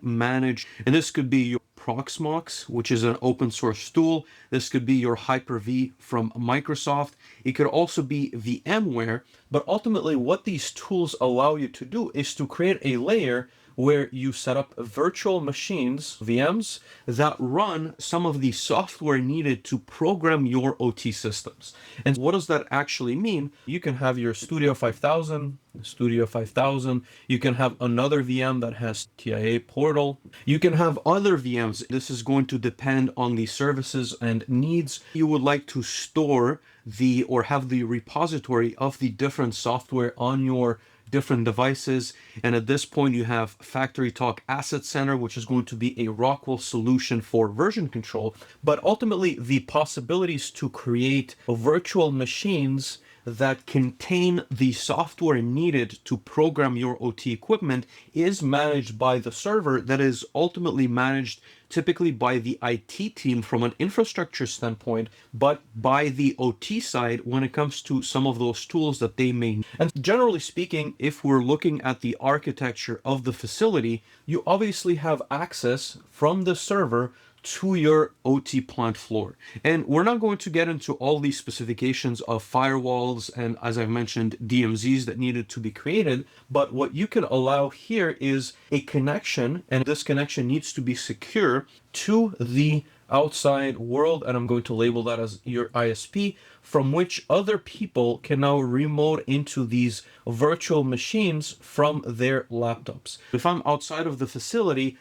managed, and this could be your Proxmox, which is an open source tool. This could be your Hyper-V from Microsoft. It could also be VMware, but ultimately what these tools allow you to do is to create a layer where you set up virtual machines, VMs, that run some of the software needed to program your OT systems. And what does that actually mean? You can have your Studio 5000, you can have another VM that has TIA portal, you can have other VMs. This is going to depend on the services and needs you would like to store the or have the repository of the different software on your different devices. And at this point, you have FactoryTalk Asset Center, which is going to be a Rockwell solution for version control. But ultimately, the possibilities to create virtual machines that contain the software needed to program your OT equipment is managed by the server that is ultimately managed typically by the IT team from an infrastructure standpoint, but by the OT side when it comes to some of those tools that they may need. And generally speaking, if we're looking at the architecture of the facility, you obviously have access from the server to your OT plant floor. And we're not going to get into all these specifications of firewalls and, as I mentioned, DMZs that needed to be created, but what you can allow here is a connection, and this connection needs to be secure to the outside world, and I'm going to label that as your ISP, from which other people can now remote into these virtual machines from their laptops. If I'm outside of the facility,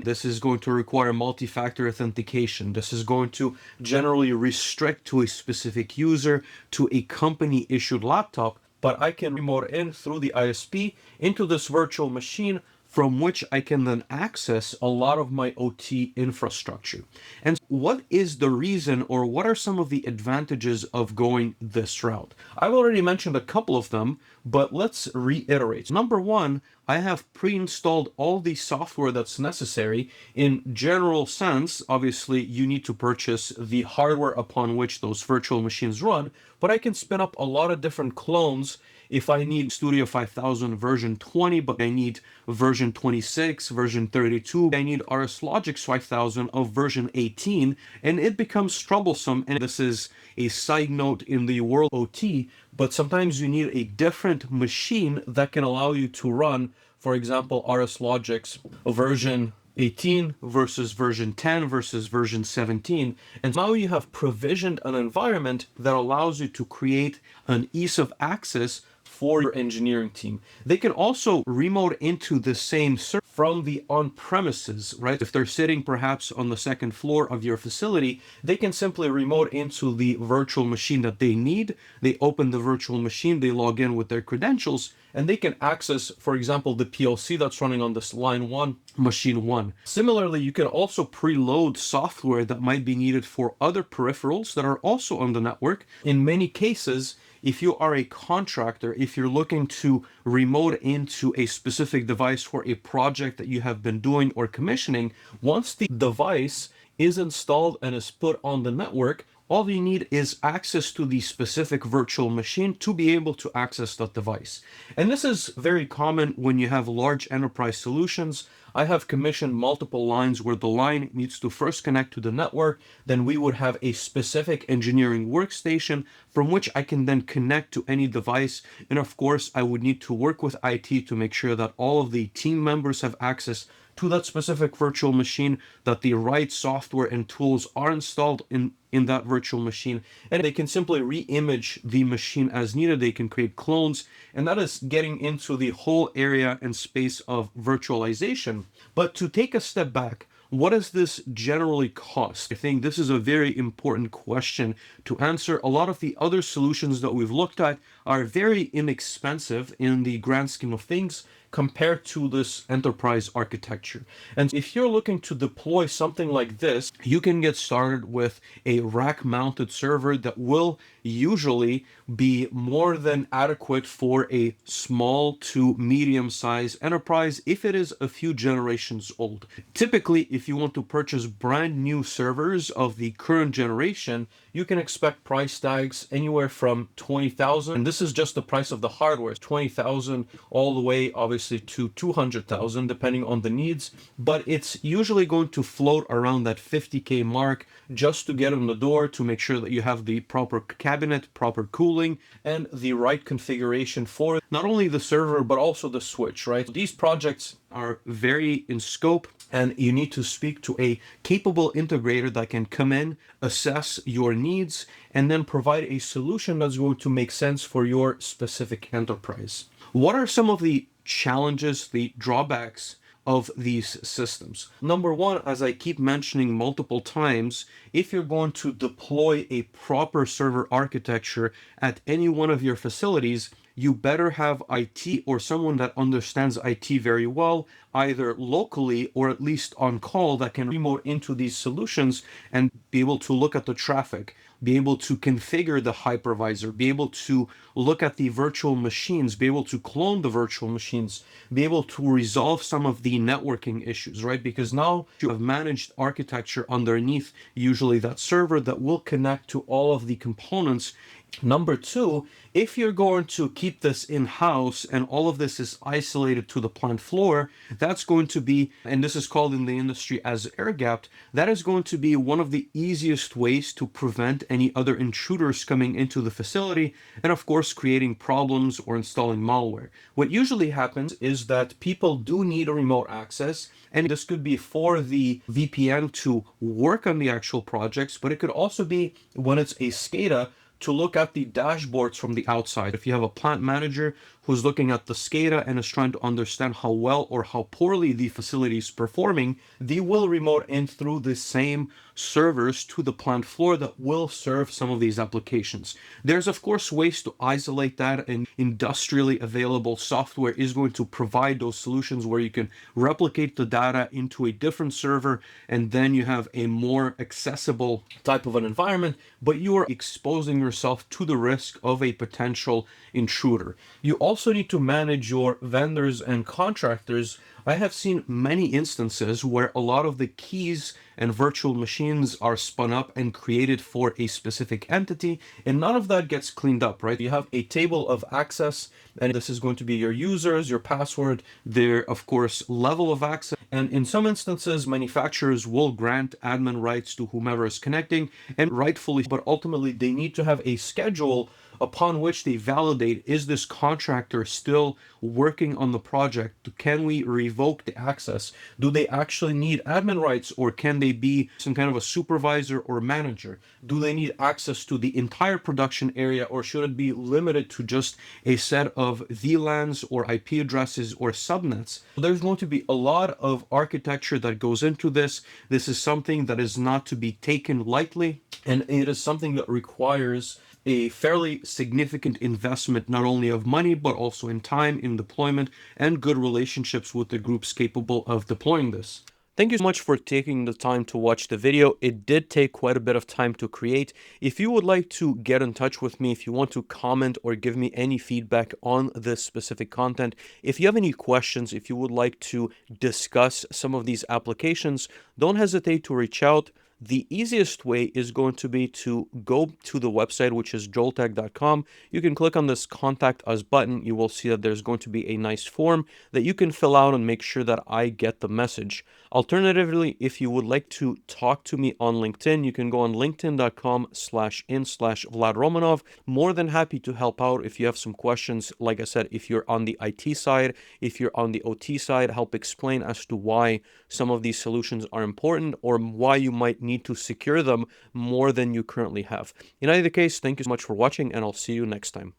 this is going to require multi-factor authentication. This is going to generally restrict to a specific user, to a company issued laptop, but I can remote in through the ISP into this virtual machine from which I can then access a lot of my OT infrastructure. And what is the reason, or what are some of the advantages of going this route? I've already mentioned a couple of them, but let's reiterate. Number one, I have pre-installed all the software that's necessary. In general sense, obviously, you need to purchase the hardware upon which those virtual machines run, but I can spin up a lot of different clones. If I need Studio 5000 version 20, but I need version 26, version 32, I need RS Logix 5000 of version 18, and it becomes troublesome. And this is a side note in the world OT, but sometimes you need a different machine that can allow you to run, for example, RS Logix version 18 versus version 10 versus version 17. And now you have provisioned an environment that allows you to create an ease of access for your engineering team. They can also remote into the same server from the on-premises, right? If they're sitting perhaps on the second floor of your facility, they can simply remote into the virtual machine that they need. They open the virtual machine, they log in with their credentials, and they can access, for example, the PLC that's running on this line 1, machine 1. Similarly, you can also preload software that might be needed for other peripherals that are also on the network. In many cases, if you are a contractor, if you're looking to remote into a specific device for a project that you have been doing or commissioning, once the device is installed and is put on the network, all you need is access to the specific virtual machine to be able to access that device. And this is very common when you have large enterprise solutions. I have commissioned multiple lines where the line needs to first connect to the network. Then we would have a specific engineering workstation from which I can then connect to any device. And of course, I would need to work with IT to make sure that all of the team members have access to that specific virtual machine, that the right software and tools are installed in that virtual machine, and they can simply re-image the machine as needed. They can create clones, and that is getting into the whole area and space of virtualization. But to take a step back, what does this generally cost? I think this is a very important question to answer. A lot of the other solutions that we've looked at are very inexpensive in the grand scheme of things compared to this enterprise architecture. And if you're looking to deploy something like this, you can get started with a rack-mounted server that will usually be more than adequate for a small to medium-sized enterprise if it is a few generations old. Typically, if you want to purchase brand new servers of the current generation, you can expect price tags anywhere from $20,000, and this is just the price of the hardware, $20,000 all the way obviously to $200,000 depending on the needs, but it's usually going to float around that $50K mark just to get in the door, to make sure that you have the proper cabinet, proper cooling, and the right configuration for not only the server but also the switch, right? These projects are very in scope, and you need to speak to a capable integrator that can come in, assess your needs, and then provide a solution that's going to make sense for your specific enterprise. What are some of the challenges, the drawbacks of these systems? Number one, as I keep mentioning multiple times, if you're going to deploy a proper server architecture at any one of your facilities, you better have IT or someone that understands IT very well, either locally or at least on call, that can remote into these solutions and be able to look at the traffic, be able to configure the hypervisor, be able to look at the virtual machines, be able to clone the virtual machines, be able to resolve some of the networking issues, right? Because now you have managed architecture underneath, usually that server that will connect to all of the components. Number two, if you're going to keep this in-house and all of this is isolated to the plant floor, that's going to be, and this is called in the industry as air-gapped, that is going to be one of the easiest ways to prevent any other intruders coming into the facility, and of course creating problems or installing malware. What usually happens is that people do need a remote access, and this could be for the VPN to work on the actual projects, but it could also be when it's a SCADA to look at the dashboards from the outside. If you have a plant manager who's looking at the SCADA and is trying to understand how well or how poorly the facility is performing, they will remote in through the same servers to the plant floor that will serve some of these applications. There's of course ways to isolate that, and industrially available software is going to provide those solutions where you can replicate the data into a different server, and then you have a more accessible type of an environment, but you are exposing yourself to the risk of a potential intruder. You also need to manage your vendors and contractors. I have seen many instances where a lot of the keys and virtual machines are spun up and created for a specific entity, and none of that gets cleaned up, right? You have a table of access, and this is going to be your users, your password, their, of course, level of access. And in some instances, manufacturers will grant admin rights to whomever is connecting, and rightfully, but ultimately they need to have a schedule upon which they validate, is this contractor still working on the project? Can we revoke the access? Do they actually need admin rights, or can they be some kind of a supervisor or manager? Do they need access to the entire production area, or should it be limited to just a set of VLANs or IP addresses or subnets? There's going to be a lot of architecture that goes into this. This is something that is not to be taken lightly, and it is something that requires a fairly significant investment, not only of money, but also in time, in deployment, and good relationships with the groups capable of deploying this. Thank you so much for taking the time to watch the video. It did take quite a bit of time to create. If you would like to get in touch with me, if you want to comment or give me any feedback on this specific content, if you have any questions, if you would like to discuss some of these applications, don't hesitate to reach out. The easiest way is going to be to go to the website, which is joltek.com. You can click on this Contact Us button. You will see that there's going to be a nice form that you can fill out and make sure that I get the message. Alternatively, if you would like to talk to me on LinkedIn, you can go on linkedin.com/in/Vlad Romanov. More than happy to help out if you have some questions. Like I said, if you're on the IT side, if you're on the OT side, help explain as to why some of these solutions are important, or why you might need to secure them more than you currently have. In either case, thank you so much for watching, and I'll see you next time.